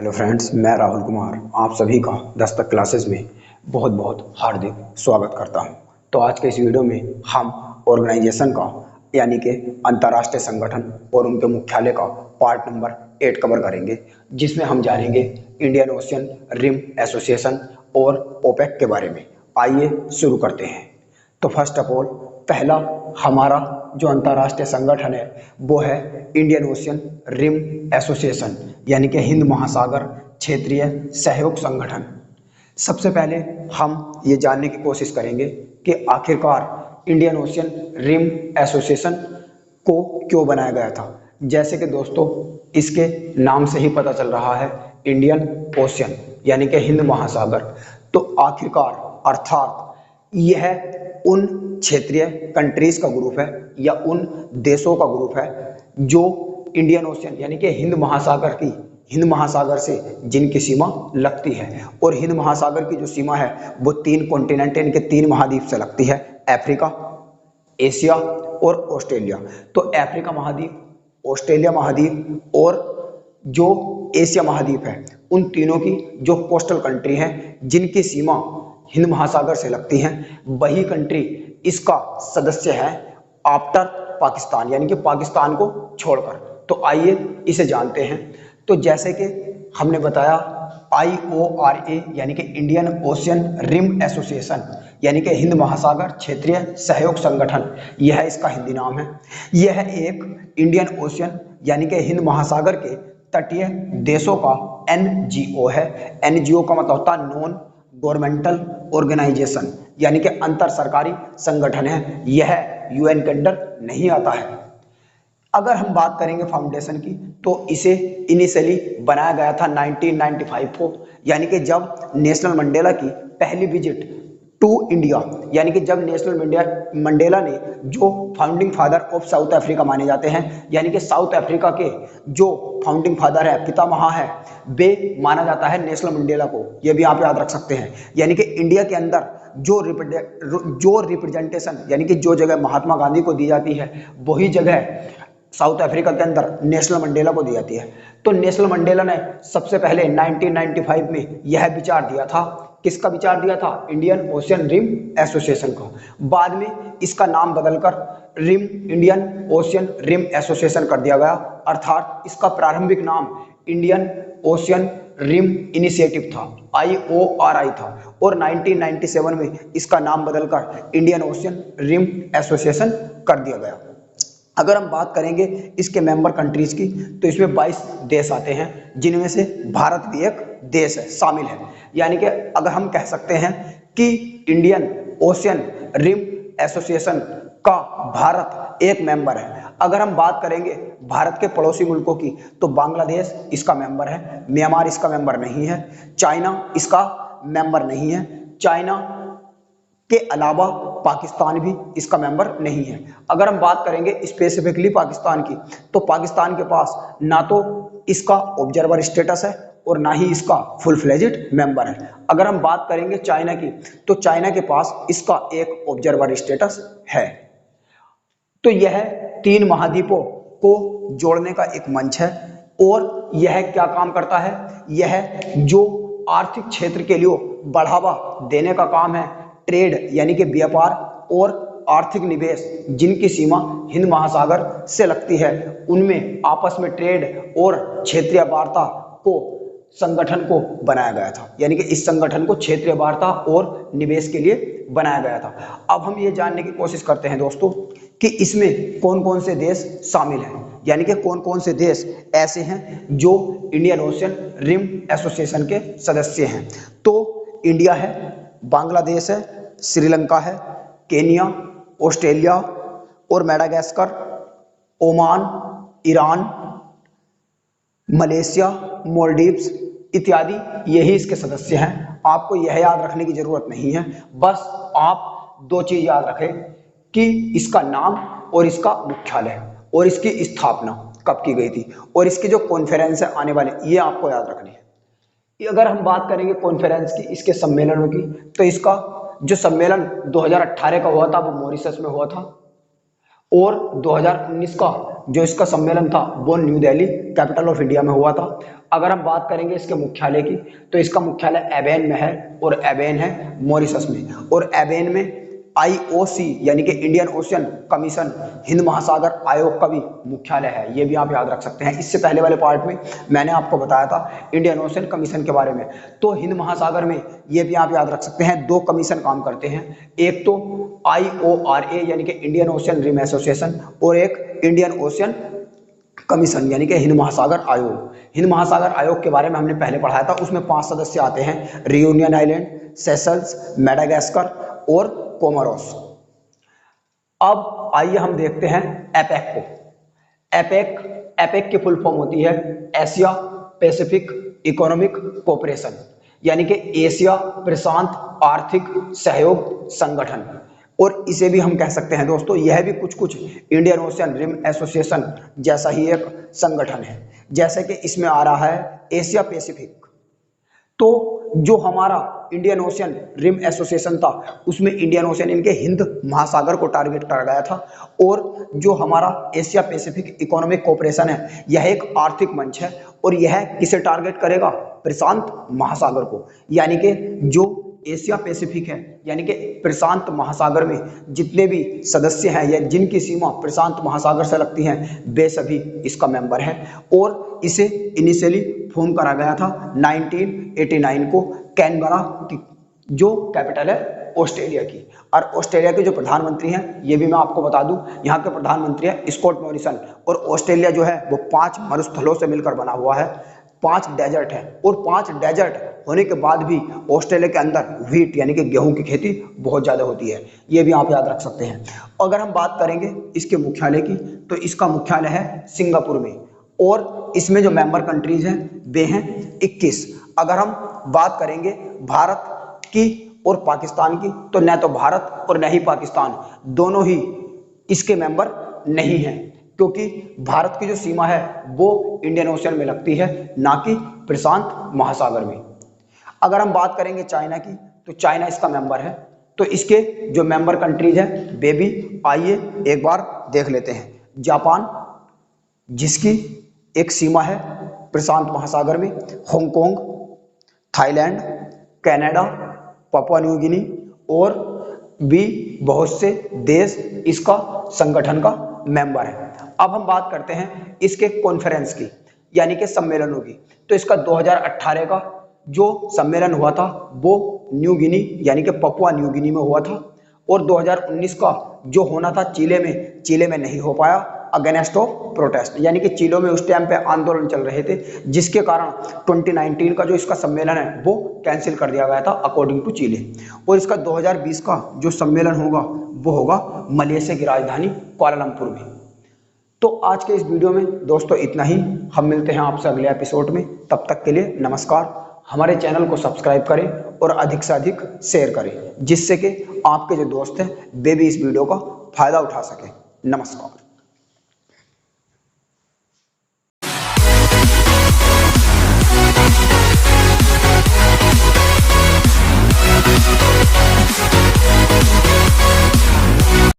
Hello friends, मैं राहुल कुमार आप सभी का दस्तक क्लासेस में बहुत बहुत हार्दिक स्वागत करता हूं। तो आज के इस वीडियो में हम ऑर्गेनाइजेशन का यानी कि अंतर्राष्ट्रीय संगठन और उनके मुख्यालय का पार्ट नंबर 8 कवर करेंगे, जिसमें हम जानेंगे इंडियन ओशियन रिम एसोसिएशन और ओपेक के बारे में। आइए शुरू करते हैं। तो फर्स्ट ऑफ ऑल पहला हमारा जो अंतर्राष्ट्रीय संगठन है वो है इंडियन ओशियन रिम एसोसिएशन यानी कि हिंद महासागर क्षेत्रीय सहयोग संगठन। सबसे पहले हम ये जानने की कोशिश करेंगे कि आखिरकार इंडियन ओशियन रिम एसोसिएशन को क्यों बनाया गया था। जैसे कि दोस्तों इसके नाम से ही पता चल रहा है इंडियन ओशियन यानी कि हिंद महासागर। तो आखिरकार अर्थात यह उन क्षेत्रीय कंट्रीज का ग्रुप है या उन देशों का ग्रुप है जो इंडियन ओशियन यानी कि हिंद महासागर से जिनकी सीमा लगती है। और हिंद महासागर की जो सीमा है वो 3 कॉन्टिनेंट यानी कि 3 महाद्वीप से लगती है, अफ्रीका, एशिया और ऑस्ट्रेलिया। तो अफ्रीका महाद्वीप, ऑस्ट्रेलिया महाद्वीप और जो एशिया महाद्वीप है, उन तीनों की जो कोस्टल कंट्री हैं जिनकी सीमा हिंद महासागर से लगती हैं, वही कंट्री इसका सदस्य है आफ्टर पाकिस्तान यानी कि पाकिस्तान को छोड़कर। तो आइए इसे जानते हैं। तो जैसे कि हमने बताया IORA यानी कि इंडियन ओशियन रिम एसोसिएशन यानी कि हिंद महासागर क्षेत्रीय सहयोग संगठन, यह इसका हिंदी नाम है। यह एक इंडियन ओशियन यानी कि हिंद महासागर के तटीय देशों का NGO है। NGO का मतलब होता है नॉन गवर्नमेंटल ऑर्गेनाइजेशन यानी कि अंतर सरकारी संगठन है। यह UN के अंडर नहीं आता है। अगर हम बात करेंगे फाउंडेशन की तो इसे इनिशियली बनाया गया था 1995 को, यानी कि जब नेशनल मंडेला की पहली विजिट टू इंडिया यानी कि जब नेशनल मंडेला ने, जो founding father of south Africa माने जाते हैं यानी कि साउथ अफ्रीका के जो फाउंडिंग फादर है, पितामह है, वे माना जाता है नेशनल मंडेला को। यह भी आप याद रख सकते हैं। यानी कि इंडिया के अंदर जो रिप्रेजेंटेशन यानी कि जो जगह महात्मा गांधी को दी जाती है वही जगह साउथ अफ्रीका के अंदर नेशनल मंडेला को दी जाती है। तो नेशनल मंडेला ने सबसे पहले 1995 में यह विचार दिया था। किसका विचार दिया था? इंडियन ओशियन रिम एसोसिएशन का। बाद में इसका नाम बदलकर इंडियन ओशियन रिम एसोसिएशन कर दिया गया, अर्थात इसका प्रारंभिक नाम इंडियन ओशियन रिम इनिशिएटिव था, IORI था। और 1997 में इसका नाम बदलकर इंडियन ओशियन रिम एसोसिएशन कर दिया गया। अगर हम बात करेंगे इसके मेंबर कंट्रीज की तो इसमें 22 देश आते हैं, जिनमें से भारत भी एक देश है, शामिल है। यानी कि अगर हम कह सकते हैं कि इंडियन ओशियन रिम एसोसिएशन का भारत एक मेंबर है। अगर हम बात करेंगे भारत के पड़ोसी मुल्कों की तो बांग्लादेश इसका मेंबर है, म्यांमार इसका मेंबर नहीं है, चाइना इसका मेंबर नहीं है, चाइना के अलावा पाकिस्तान भी इसका मेंबर नहीं है। अगर हम बात करेंगे स्पेसिफिकली पाकिस्तान की तो पाकिस्तान के पास ना तो इसका ऑब्जर्वर स्टेटस है और ना ही इसका फुल फ्लेजेड मेंबर है। अगर हम बात करेंगे चाइना की तो चाइना के पास इसका एक ऑब्जर्वर स्टेटस है। तो यह 3 महाद्वीपों को जोड़ने का एक मंच है। और यह क्या काम करता है? यह जो आर्थिक क्षेत्र के लिए बढ़ावा देने का काम है, ट्रेड यानी कि व्यापार और आर्थिक निवेश जिनकी सीमा हिंद महासागर से लगती है, उनमें आपस में ट्रेड और क्षेत्रीय वार्ता को संगठन को बनाया गया था। यानी कि इस संगठन को क्षेत्रीय वार्ता और निवेश के लिए बनाया गया था। अब हम ये जानने की कोशिश करते हैं दोस्तों कि इसमें कौन कौन से देश शामिल हैं, यानी कि कौन कौन से देश ऐसे हैं जो इंडियन ओशियन रिम एसोसिएशन के सदस्य हैं। तो इंडिया है, बांग्लादेश है, श्रीलंका है, केनिया, ऑस्ट्रेलिया और Madagascar, Oman, Iran, Malaysia, Maldives इत्यादि यही इसके सदस्य हैं। आपको यह याद रखने की जरूरत नहीं है, बस आप 2 चीज याद रखें कि इसका नाम और इसका मुख्यालय और इसकी स्थापना कब की गई थी और इसकी जो कॉन्फ्रेंस है आने वाले, ये आपको याद रखनी है। अगर हम बात करेंगे कॉन्फ्रेंस की, इसके सम्मेलनों की, तो इसका जो सम्मेलन 2018 का हुआ था वो मॉरिशस में हुआ था और 2019 का जो इसका सम्मेलन था वो new Delhi capital of India में हुआ था। अगर हम बात करेंगे इसके मुख्यालय की, तो इसका मुख्यालय एबेन में है, और एबेन है मॉरिशस में। और एबेन में IOC यानी कि इंडियन ओशियन कमीशन, हिंद महासागर आयोग का भी मुख्यालय है। ये भी आप याद रख सकते हैं। इससे पहले वाले पार्ट में मैंने आपको बताया था इंडियन ओशियन कमीशन के बारे में। तो हिंद महासागर में ये भी आप याद रख सकते हैं, दो कमीशन काम करते हैं, एक तो IORA यानी कि इंडियन ओशियन रिम एसोसिएशन, और एक इंडियन ओशियन कमीशन यानी कि हिंद महासागर आयोग। हिंद महासागर आयोग के बारे में हमने पहले पढ़ाया था। उसमें 5 सदस्य आते हैं, रियूनियन आइलैंड, सेशल्स, मेडागास्कर और कोमोरोस। अब आइए हम देखते हैं एपेक को। एपेक की फुल फॉर्म होती है एशिया पैसिफिक इकोनॉमिक कोऑपरेशन, यानी कि एशिया प्रशांत आर्थिक सहयोग संगठन। और इसे भी हम कह सकते हैं दोस्तों, यह भी कुछ इंडियन ओशियन रिम एसोसिएशन जैसा ही एक संगठन है। जैसे कि इसमें आ रहा है एशिया पैसिफिक, तो जो हमारा इंडियन ओशियन रिम एसोसिएशन था उसमें इंडियन ओशियन इनके हिंद महासागर को टारगेट करा गया था। और जो हमारा एशिया पैसिफिक इकोनॉमिक कोऑपरेशन है, यह एक आर्थिक मंच है, और यह किसे टारगेट करेगा? प्रशांत महासागर को। यानी कि जो एशिया पैसिफिक है, यानी कि प्रशांत महासागर में जितने भी सदस्य हैं या जिनकी सीमा प्रशांत महासागर से लगती हैं, वे सभी इसका मेंबर हैं। और इसे इनिशियली फॉर्म करा गया था 1989 को कैनबरा की, जो कैपिटल है ऑस्ट्रेलिया की। और ऑस्ट्रेलिया के जो प्रधानमंत्री हैं, ये भी मैं आपको बता दूं, यहाँ के प्रधानमंत्री हैं स्कॉट मॉरिसन। और ऑस्ट्रेलिया जो है वो 5 मरुस्थलों से मिलकर बना हुआ है, 5 डेजर्ट है। और 5 डेजर्ट होने के बाद भी ऑस्ट्रेलिया के अंदर व्हीट यानी कि गेहूं की खेती बहुत ज़्यादा होती है। ये भी आप याद रख सकते हैं। अगर हम बात करेंगे इसके मुख्यालय की, तो इसका मुख्यालय है सिंगापुर में। और इसमें जो मेंबर कंट्रीज हैं वे हैं 21। अगर हम बात करेंगे भारत की और पाकिस्तान की, तो न तो भारत और न ही पाकिस्तान दोनों ही इसके मेंबर नहीं हैं, क्योंकि भारत की जो सीमा है वो इंडियन ओशियन में लगती है, ना कि प्रशांत महासागर में। अगर हम बात करेंगे चाइना की, तो चाइना इसका मेंबर है। तो इसके जो मेंबर कंट्रीज हैं वे भी आइए एक बार देख लेते हैं। जापान, जिसकी एक सीमा है प्रशांत महासागर में, Hong Kong, Thailand, Canada, Papua New Guinea और भी बहुत से देश इसका संगठन का मेंबर है। अब हम बात करते हैं इसके कॉन्फ्रेंस की, यानी कि सम्मेलनों की। तो इसका 2018 का जो सम्मेलन हुआ था वो न्यू गिनी यानी कि पापुआ न्यू गिनी में हुआ था। और 2019 का जो होना था चिले में नहीं हो पाया, अगेंस्ट ऑफ प्रोटेस्ट, यानी कि चिलो में उस टाइम पे आंदोलन चल रहे थे, जिसके कारण 2019 का जो इसका सम्मेलन है वो कैंसिल कर दिया गया था अकॉर्डिंग टू चिले। और इसका 2020 का जो सम्मेलन होगा वो होगा मलेशिया की राजधानी कुआलालंपुर में। तो आज के इस वीडियो में दोस्तों इतना ही। हम मिलते हैं आपसे अगले एपिसोड में। तब तक के लिए नमस्कार। हमारे चैनल को सब्सक्राइब करें और अधिक से अधिक शेयर करें, जिससे कि आपके जो दोस्त हैं वे भी इस वीडियो का फायदा उठा सकें। नमस्कार।